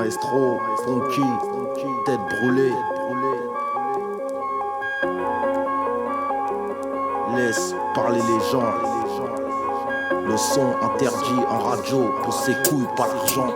Maestro, Funky, tête brûlée. Laisse parler les gens. Le son interdit en radio pour ses couilles, pas l'argent.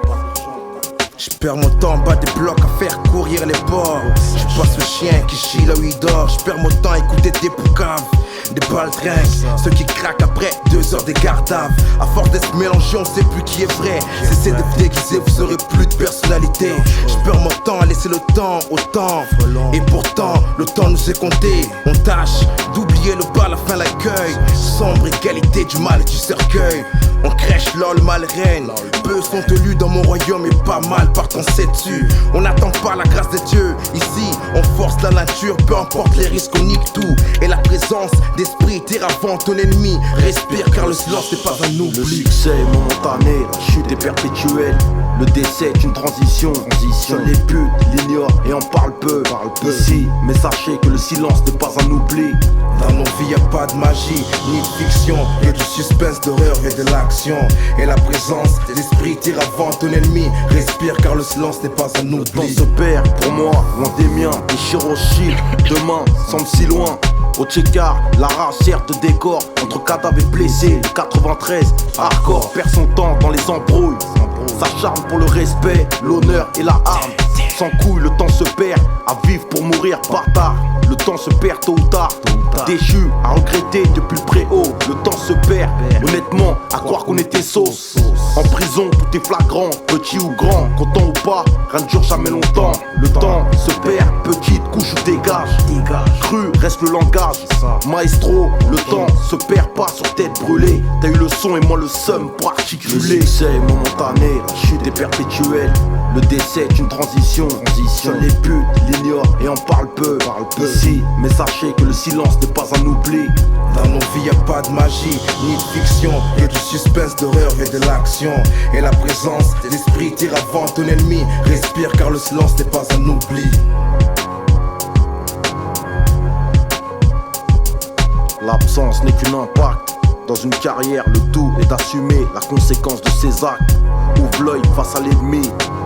J'perds mon temps en bas des blocs à faire courir les porcs. J'passe le chien qui chie là où il dort. J'perds mon temps à écouter des poucaves, des baltringues, ceux qui craquent après 2 heures des gardaves. À force d'être mélangé, on sait plus qui est vrai. Cessez de vous déguiser, vous aurez plus de personnalité. J'perds mon temps à laisser le temps au temps. Et pourtant, le temps nous est compté. On tâche d'oublier le bas, la fin l'accueil. Sombre égalité du mal et du cercueil. On crèche lol, mal règne. Peu sont élus dans mon royaume et pas mal partent en sais-tu. On n'attend pas la grâce de Dieu. Ici, on force la nature, peu importe les risques, on nique tout. Et la présence d'esprit tire avant ton ennemi. Respire car le silence n'est pas un oubli. Le succès est momentané, la chute est perpétuelle. Le décès est une transition. Seuls les putes l'ignorent et en parlent peu. Ici, mais sachez que le silence n'est pas un oubli. Dans nos vies y'a pas de magie, ni de fiction. Y'a du suspense, d'horreur et de l'action. Et la présence d'esprit tire avant ton ennemi. Respire car le silence n'est pas un Le temps oubli. se perd pour moi, loin des miens. Les chirurgies, demain semble si loin. Au Tchékar, la race sert de décor. Entre cadavres et blessés, de 93, hardcore perd son temps dans les embrouilles. S'acharne pour le respect, l'honneur et la arme. Sans couilles, le temps se perd. À vivre pour mourir, bâtard. Le temps se perd tôt ou tard. Déchu, à regretter depuis le préau. Le temps se perd. Honnêtement, à croire qu'on était sauce. En prison, tout est flagrant, petit ou grand, content ou pas, rien ne dure jamais longtemps. Le temps se perd, petite couche ou dégage. Cru reste le langage. Maestro, le temps se perd pas sur tête brûlée. T'as eu le son et moi le seum pour articuler. Le succès est momentané, la chute est perpétuelle. Le décès est une transition. Seuls les putes l'ignorent et en parlent peu. Ici, mais sachez que le silence n'est pas un oubli. Dans nos vies y'a pas de magie, ni de fiction. Y'a du suspense, d'horreur et de l'action. Et la présence d'esprit tire avant ton ennemi. Respire car le silence n'est pas un oubli. L'absence n'est qu'un impact. Dans une carrière, le tout est d'assumer la conséquence de ses actes. Ouvre l'œil face à l'ennemi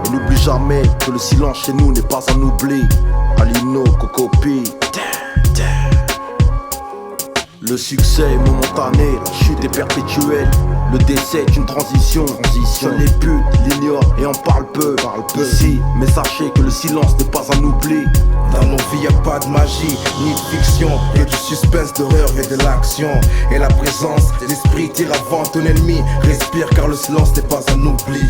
et n'oublie jamais que le silence chez nous n'est pas un oubli. Alino, Cocopi. Le succès est momentané, la chute est perpétuelle. Le décès est une transition. Seuls les putes l'ignorent et en parlent peu. Ici, mais sachez que le silence n'est pas un oubli. Dans nos vies y'a pas de magie, ni de fiction. Y'a du suspense, d'horreur et de l'action. Et la présence d'esprit tire avant ton ennemi. Respire car le silence n'est pas un oubli.